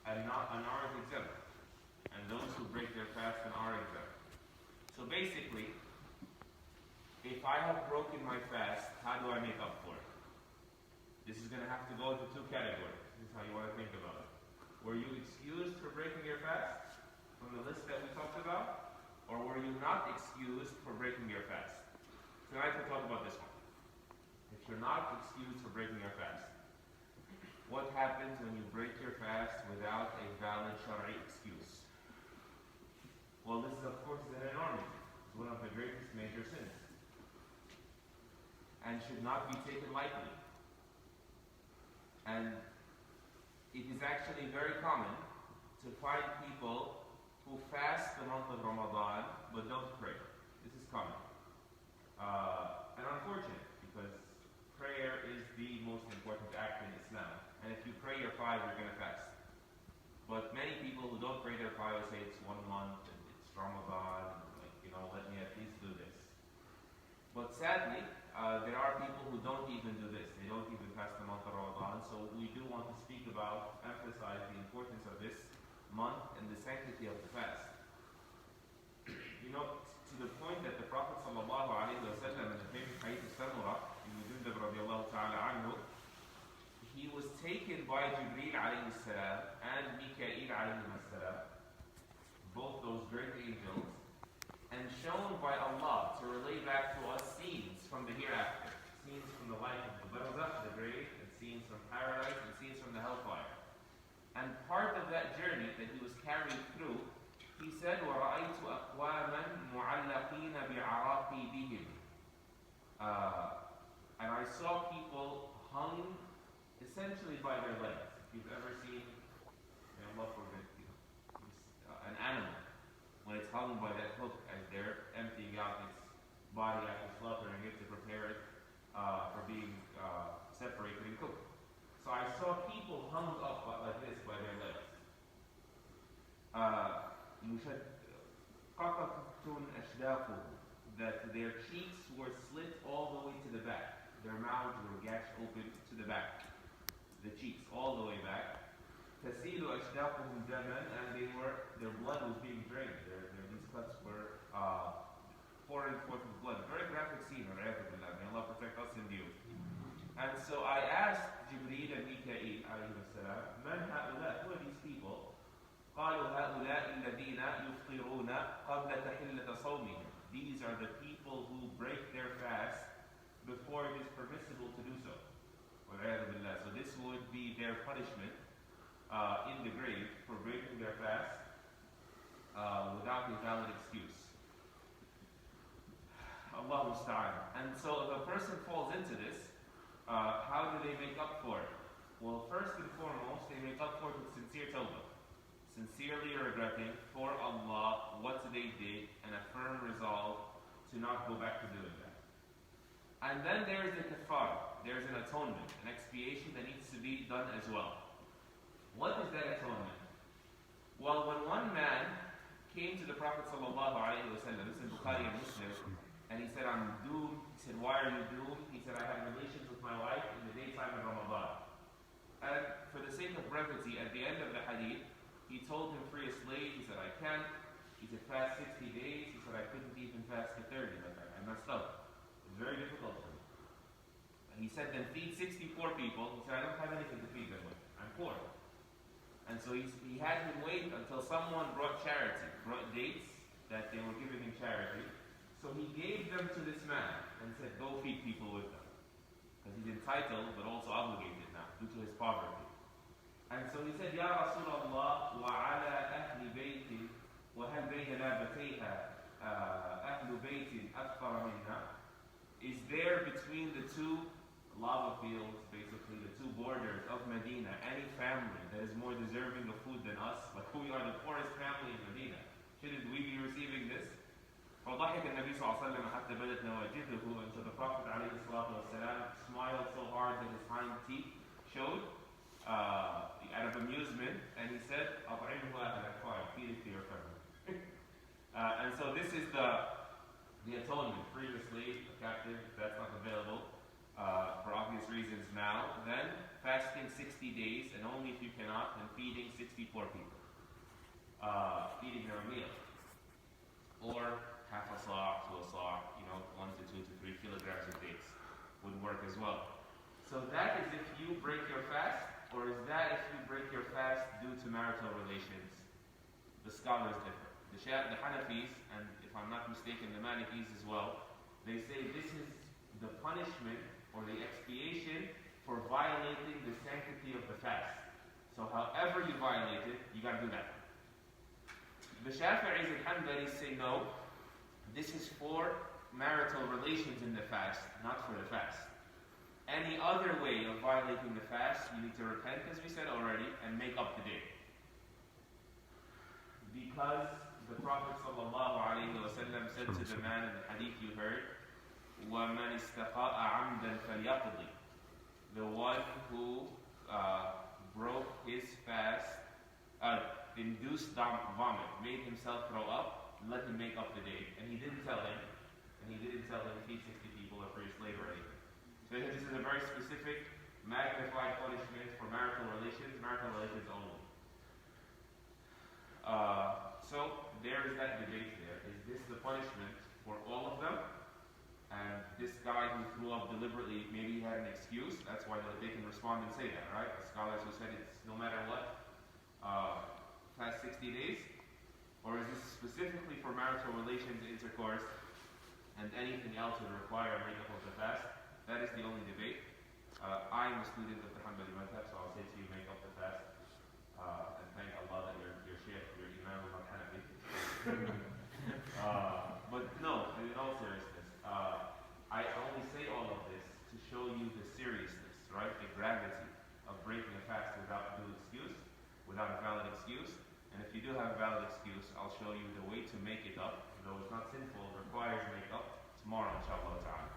and are exempt. And those who break their fast and are exempt. So basically, if I have broken my fast, how do I make up for it? This is going to have to go into two categories. This is how you want to think about it. Were you excused for breaking your fast from the list that we talked about? Or were you not excused for breaking your fast? Tonight we'll talk about this one. If you're not excused for breaking your fast, what happens when you break your fast without a valid Shari'i excuse? Well, this is of course an enormity. It's one of the greatest major sins. And should not be taken lightly. And it is actually very common to find people who fast the month of Ramadan but don't pray. This is common. And unfortunate, because prayer is the most important act in Islam. And if you pray your 5, you're going to fast. But many people who don't pray their 5 say it's 1 month and it's Ramadan, let me at least do this. But sadly, there are people who don't even do this. They don't even fast the month of Ramadan. So we do want to speak about, emphasize the importance of this month and the sanctity of the fast. To the point that the Prophet ﷺ in the famous hadith of Samurah, he was taken by Jibreel alayhi salam and Mikael alayhi salam, both those great angels, and shown by Allah to relay back to us scenes from the hereafter, scenes from the life of the barzakh, the grave, and scenes from paradise, and scenes from the hellfire. And part of that journey that he was carried through, he said, وَرَأَيْتُ أَقْوَامًا مُعَلَّقِينَ بِعَرَاقِبِهِمْ And I saw people hung essentially by their legs. If you've ever seen, Allah forbid, an animal, when it's hung by that hook as they're emptying out its body after slaughtering it to prepare it for being separated and cooked. So I saw people hung up like this by their legs. That their cheeks were slit all the way to the back. Their mouths were gashed open to the back. The cheeks all the way back. تَسِيلُ أَشْدَاقُهُمْ دَمًا And their blood was being drained. These cuts were pouring forth with blood. Very graphic scene. May Allah protect us and you. And so I asked Jibreel and Mikael alayhi salam, Man ha'ula? Who are these people? قالوا هؤلاء الذين يفطرون قبل تحلة صومهم. These are the people who break their fast before it is permissible to do so. So this would be their punishment in the grave for breaking their fast without a valid excuse. Allahu musta'an. And so if a person falls into this, how do they make up for it? Well, first and foremost, they make up for it with sincere tawbah. Sincerely regretting for Allah what they did and a firm resolve to not go back to doing that. And then there is the kafar. There's an atonement, an expiation that needs to be done as well. What is that atonement? Well, when one man came to the Prophet ﷺ, this is Bukhari and Muslim, and he said, I'm doomed. He said, why are you doomed? He said, I have relations with my wife in the daytime of Ramadan. And for the sake of brevity, at the end of the hadith, he told him free a slave. He said, I can't. He said, fast 60 days. He said, I couldn't even fast for 30. Like, I messed up. It was very difficult for me. And he said, then feed 64 people. He said, I don't have anything to feed them with. I'm poor. And so he had him wait until someone brought charity, brought dates that they were giving in charity. So he gave them to this man and said, go feed people with them. Because he's entitled, but also obligated now, due to his poverty. And so he said, Ya Rasulullah, وَعَلَى أَهْلِ بَيْتٍ وَهَلْ بَيْنَنَا بَتَيْهَا أَهْلُ بَيْتٍ أَكْثَرَ مِنَّا Is there between the two lava fields, basically the two borders of Medina, any family that is more deserving of food than us? Like we are the poorest family in Medina. Shouldn't we be receiving this? فضحك النبي صلى الله عليه وسلم حتى بدت نواجذه and so the Prophet عليه الصلاة والسلام smiled so hard that his hind teeth showed out of amusement, and he said, أطعمه أهلك, fine, feed it to your family. And so this is the atonement. Previously, the captive, that's not available for obvious reasons now. Then fasting 60 days, and only if you cannot, and feeding 64 people. Feeding them a meal. Or half a saw to a saw, 1 to 2 to 3 kilograms of dates would work as well. So that is if you break your fast, or is that if you break your fast due to marital relations? The scholars differ. The Hanafis, and if I'm not mistaken, the Malikis as well, they say this is the punishment or the expiation for violating the sanctity of the fast. So however you violate it, you got to do that. The Shafi'is and Hanbalis say no, this is for marital relations in the fast, not for the fast. Any other way of violating the fast, you need to repent, as we said already, and make up the day. Because the Prophet ﷺ said to the man in the hadith you heard, وَمَنِ اسْتَقَاءَ عَمْدًا فَلْيَقْضِ. The one who broke his fast, induced vomit, made himself throw up, let him make up the day. And he didn't tell him to feed 60 people or free a slave or anything. So this is a very specific, magnified punishment for marital relations only. So there is that debate there. Is this the punishment for all of them? And this guy who threw up deliberately, maybe he had an excuse. That's why they can respond and say that, right? The scholars who said it's no matter what, past 60 days. Or is this specifically for marital relations, intercourse, and anything else would require a makeup of the fast? That is the only debate. I am a student of the Hanbali madhab, so I'll say to you, make up the fast. And thank Allah that your shaykh, your imam is not Hanafi. But no, in all seriousness, I only say all of this to show you the seriousness, right? The gravity of breaking a fast without due excuse, without a valid excuse. And if you do have a valid excuse, I'll show you the way to make it up. Though it's not sinful, it requires makeup tomorrow, inshallah ta'ala.